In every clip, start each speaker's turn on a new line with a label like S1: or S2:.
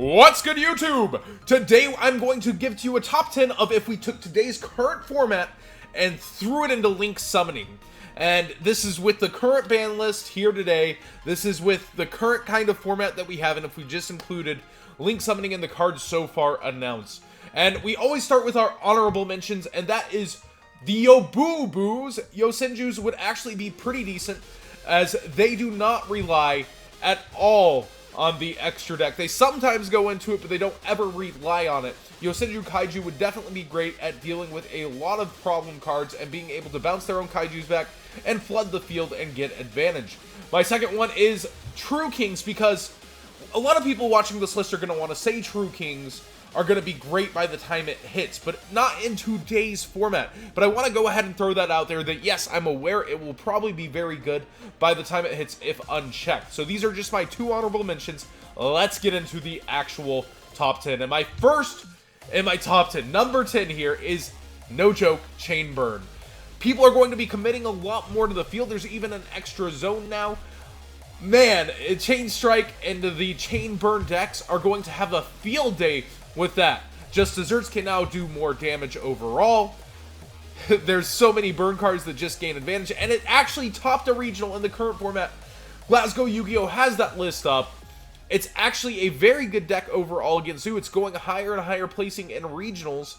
S1: What's good, YouTube? Today I'm going to give to you a top 10 of if we took today's current format and threw it into Link summoning. And this is with the current ban list here today. This is with the current kind of format that we have, and if we just included Link summoning in the cards so far announced. And we always start with our honorable mentions, and that is the Yoboobos. Yosenjus would actually be pretty decent, as they do not rely at all on the extra deck. They sometimes go into it, but they don't ever rely on it. Yosenju Kaiju would definitely be great at dealing with a lot of problem cards and being able to bounce their own Kaijus back and flood the field and get advantage. My second one is True Kings, because a lot of people watching this list are going to want to say True Kings are going to be great by the time it hits, but not in today's format. But I want to go ahead and throw that out there that yes, I'm aware it will probably be very good by the time it hits if unchecked. So these are just my two honorable mentions. Let's get into the actual top 10. And my first in my top 10, number 10 here is, no joke, Chain Burn. People are going to be committing a lot more to the field. There's even an extra zone now. Man, Chain Strike and the Chain Burn decks are going to have a field day with that. Just Desserts can now do more damage overall. There's so many burn cards that just gain advantage, and it actually topped a regional in the current format. Glasgow Yu-Gi-Oh! Has that list up. It's actually a very good deck overall against Zoo. It's going higher and higher placing in regionals.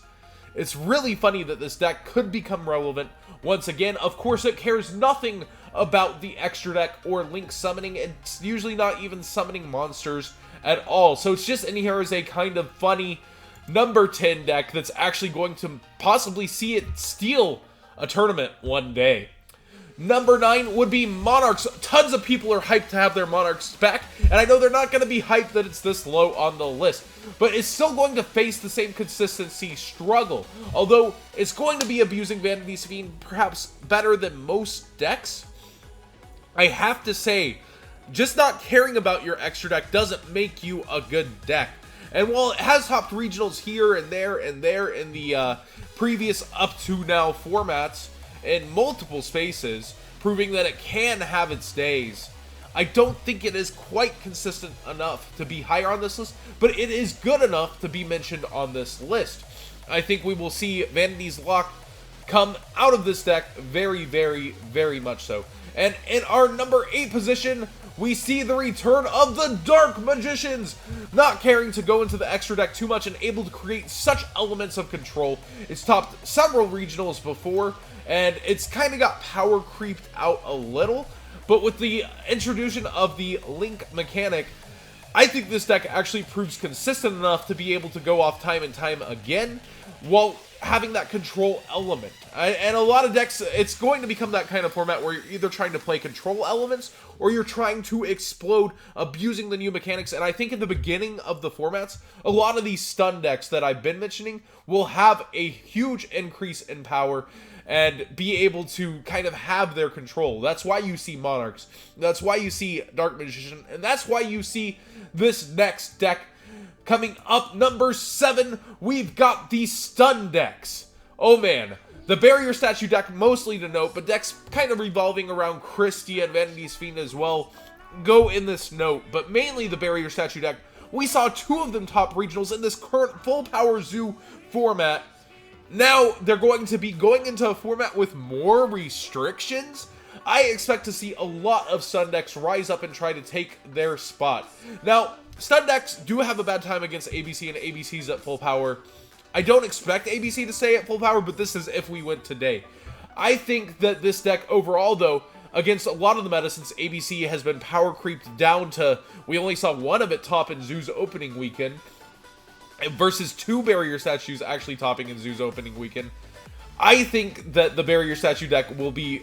S1: It's really funny that this deck could become relevant once again. Of course, it cares nothing about the extra deck or Link summoning. It's usually not even summoning monsters at all. So it's just in here as a kind of funny number 10 deck that's actually going to possibly see it steal a tournament one day. Number 9 would be Monarchs. Tons of people are hyped to have their Monarchs back, and I know they're not going to be hyped that it's this low on the list, but it's still going to face the same consistency struggle, although it's going to be abusing Vanity's Fiend perhaps better than most decks. I have to say, just not caring about your extra deck doesn't make you a good deck. And while it has topped regionals here and there in the previous up to now formats in multiple spaces, proving that it can have its days, I don't think it is quite consistent enough to be higher on this list, but it is good enough to be mentioned on this list. I think we will see Vanity's Lock come out of this deck very, very, very much so. And in our number 8 position, we see the return of the Dark Magicians. Not caring to go into the extra deck too much and able to create such elements of control. It's topped several regionals before, and it's kind of got power creeped out a little. But with the introduction of the Link mechanic, I think this deck actually proves consistent enough to be able to go off time and time again, while having that control element. And a lot of decks, it's going to become that kind of format where you're either trying to play control elements or you're trying to explode abusing the new mechanics. And I think in the beginning of the formats, a lot of these stun decks that I've been mentioning will have a huge increase in power and be able to kind of have their control. That's why you see Monarchs. That's why you see Dark Magician. And that's why you see this next deck coming up. Number 7, we've got the stun decks. Oh man, the Barrier Statue deck mostly to note, but decks kind of revolving around Christia and Vanity's Fiend as well go in this note, but mainly the Barrier Statue deck. We saw 2 of them top regionals in this current full power Zoo format. Now they're going to be going into a format with more restrictions. I expect to see a lot of stun decks rise up and try to take their spot. Now, stun decks do have a bad time against ABC and ABCs at full power. I don't expect ABC to stay at full power, but this is if we went today. I think that this deck overall, though, against a lot of the meta, since ABC has been power creeped down to, we only saw one of it top in Zoo's opening weekend, versus 2 Barrier Statues actually topping in Zoo's opening weekend. I think that the Barrier Statue deck will be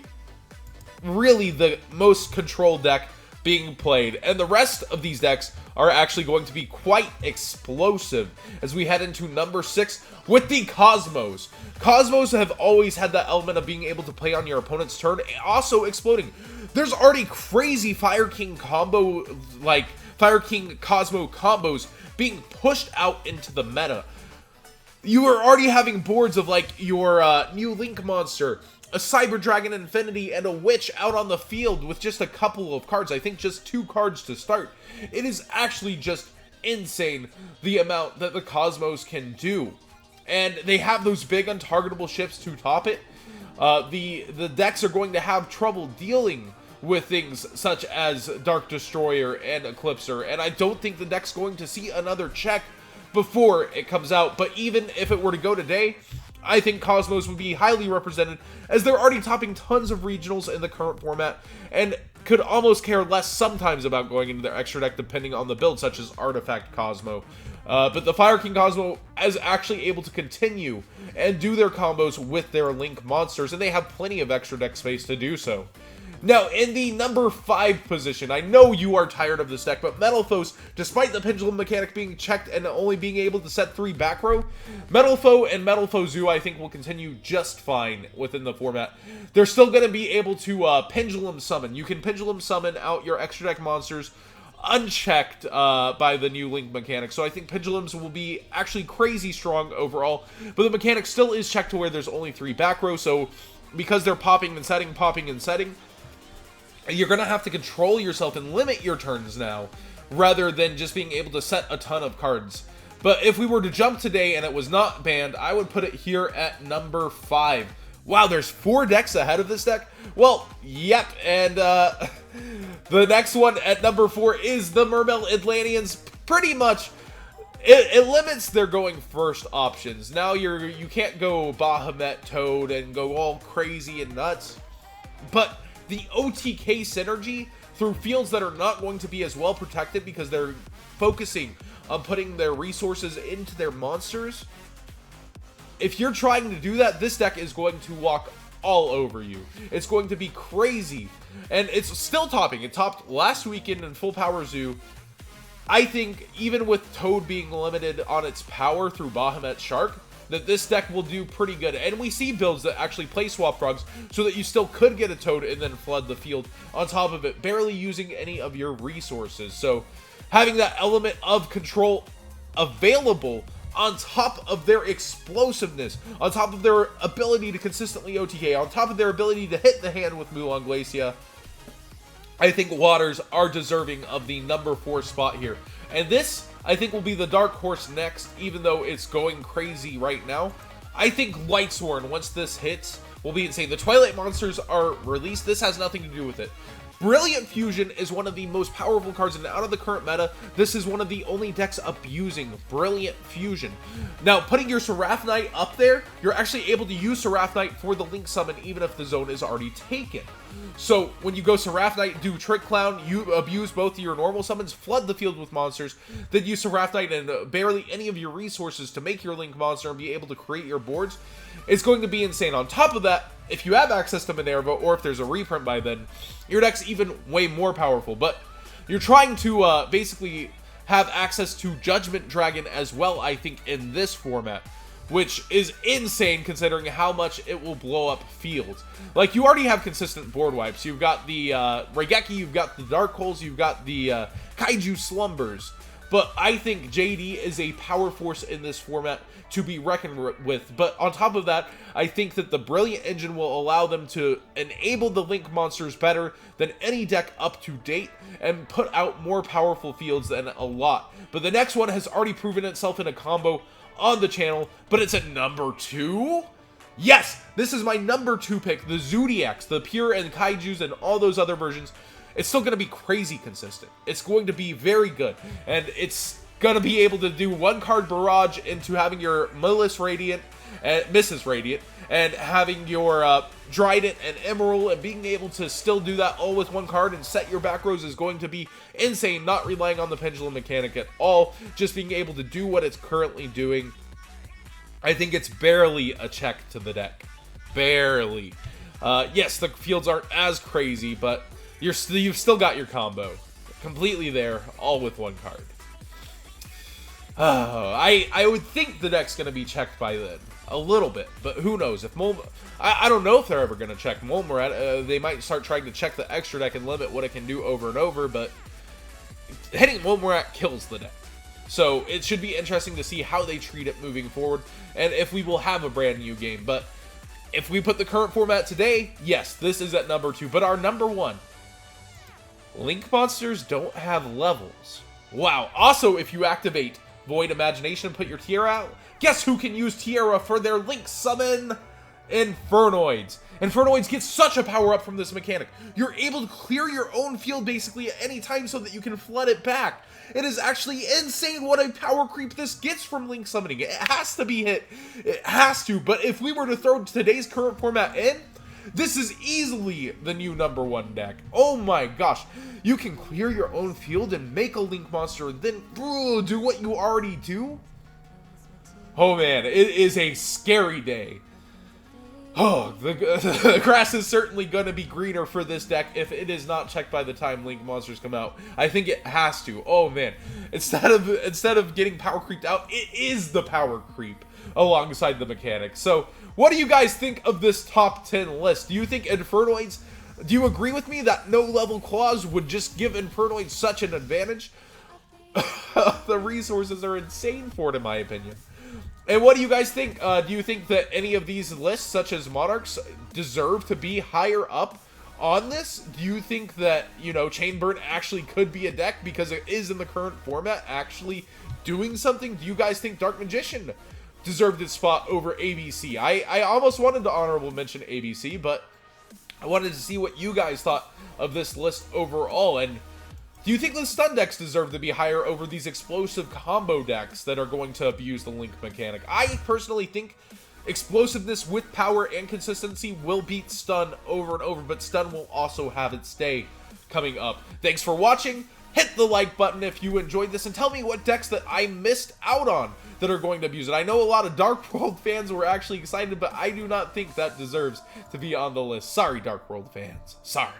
S1: really the most controlled deck being played, and the rest of these decks are actually going to be quite explosive as we head into number 6 with the Cosmos. Cosmos have always had that element of being able to play on your opponent's turn, also exploding. There's already crazy Fire King combo, like Fire King Cosmo combos being pushed out into the meta. You are already having boards of like your new Link monster, a Cyber Dragon Infinity, and a Witch out on the field with just a couple of cards. I think just 2 cards to start. It is actually just insane the amount that the Cosmos can do. And they have those big untargetable ships to top it. The decks are going to have trouble dealing with things such as Dark Destroyer and Eclipser, and I don't think the deck's going to see another check before it comes out. But even if it were to go today, I think Cosmos would be highly represented, as they're already topping tons of regionals in the current format, and could almost care less sometimes about going into their extra deck depending on the build, such as Artifact Cosmo. But the Fire King Cosmo is actually able to continue and do their combos with their Link monsters, and they have plenty of extra deck space to do so. Now, in the number 5 position, I know you are tired of this deck, but Metalfoes, despite the Pendulum mechanic being checked and only being able to set 3 back row, Metalfoe and Metalfoe Zoo, I think, will continue just fine within the format. They're still going to be able to Pendulum Summon. You can Pendulum Summon out your extra deck monsters unchecked by the new Link mechanic, so I think Pendulums will be actually crazy strong overall, but the mechanic still is checked to where there's only 3 back row, so because they're popping and setting, you're going to have to control yourself and limit your turns now, rather than just being able to set a ton of cards. But if we were to jump today and it was not banned, I would put it here at number 5. Wow, there's 4 decks ahead of this deck? Well, yep, and the next one at number 4 is the Mermail Atlanteans. Pretty much, it limits their going first options. Now you can't go Bahamut Toad and go all crazy and nuts, but the OTK synergy through fields that are not going to be as well protected because they're focusing on putting their resources into their monsters. If you're trying to do that, this deck is going to walk all over you. It's going to be crazy. And it's still topping. It topped last weekend in Full Power Zoo. I think even with Toad being limited on its power through Bahamut Shark, that this deck will do pretty good. And we see builds that actually play Swap Frogs so that you still could get a Toad and then flood the field on top of it, barely using any of your resources. So having that element of control available on top of their explosiveness, on top of their ability to consistently OTK, on top of their ability to hit the hand with Mulan Glacia, I think Waters are deserving of the number 4 spot here. And this, I think, will be the dark horse next, even though it's going crazy right now. I think Lightsworn, once this hits, will be insane. The Twilight monsters are released. This has nothing to do with it. Brilliant Fusion is one of the most powerful cards, and out of the current meta, this is one of the only decks abusing Brilliant Fusion. Now, putting your Seraph Knight up there, you're actually able to use Seraph Knight for the Link summon, even if the zone is already taken. So, when you go Seraph Knight, do Trick Clown, you abuse both of your normal summons, flood the field with monsters, then use Seraph Knight and barely any of your resources to make your Link monster and be able to create your boards. It's going to be insane. On top of that, if you have access to Minerva, or if there's a reprint by then, your deck's even way more powerful. But you're trying to basically have access to Judgment Dragon as well, I think, in this format, which is insane considering how much it will blow up fields. Like, you already have consistent board wipes. You've got the Raigeki, you've got the Dark Holes, you've got the Kaiju Slumbers. But I think JD is a power force in this format to be reckoned with. But on top of that, I think that the Brilliant Engine will allow them to enable the Link monsters better than any deck up to date and put out more powerful fields than a lot. But the next one has already proven itself in a combo on the channel, but it's at number 2? Yes, this is my number 2 pick, the Zodiacs, the Pure and Kaijus and all those other versions. It's still going to be crazy consistent. It's going to be very good, and it's going to be able to do 1-card barrage into having your Mrs. Radiant, and having your Trident and Emerald, and being able to still do that all with 1 card and set your back rows is going to be insane, not relying on the Pendulum mechanic at all, just being able to do what it's currently doing. I think it's barely a check to the deck. Barely. Yes, the fields aren't as crazy, but you've still got your combo completely there, all with 1 card. I would think the deck's going to be checked by then. A little bit, but who knows? If I don't know if they're ever going to check Molmurat. They might start trying to check the extra deck and limit what it can do over and over, but hitting Molmurat kills the deck. So it should be interesting to see how they treat it moving forward, and if we will have a brand new game. But if we put the current format today, yes, this is at number 2. But our number 1, Link monsters don't have levels. Wow. Also, if you activate Void Imagination and put your Tiara out, guess who can use Tiara for their Link summon? Infernoids. Infernoids get such a power up from this mechanic. You're able to clear your own field basically at any time so that you can flood it back. It is actually insane what a power creep this gets from Link summoning. It has to be hit. It has to. But if we were to throw today's current format in, this is easily the new #1 deck. Oh my gosh. You can clear your own field and make a Link monster, then do what you already do? Oh man, it is a scary day. Oh, the grass is certainly going to be greener for this deck if it is not checked by the time Link monsters come out. I think it has to. Oh man, instead of getting power creeped out, it is the power creep alongside the mechanic. So, what do you guys think of this top 10 list? Do you think Infernoids, do you agree with me that no level clause would just give Infernoids such an advantage? The resources are insane for it, in my opinion. And what do you guys think? Do you think that any of these lists, such as Monarchs, deserve to be higher up on this? Do you think that, you know, Chainburn actually could be a deck because it is in the current format actually doing something? Do you guys think Dark Magician deserved its spot over ABC? I almost wanted to honorable mention ABC, but I wanted to see what you guys thought of this list overall. And do you think the stun decks deserve to be higher over these explosive combo decks that are going to abuse the Link mechanic? I personally think explosiveness with power and consistency will beat stun over and over, but stun will also have its day coming up. Thanks for watching. Hit the like button if you enjoyed this, and tell me what decks that I missed out on that are going to abuse it. I know a lot of Dark World fans were actually excited, but I do not think that deserves to be on the list. Sorry, Dark World fans. Sorry.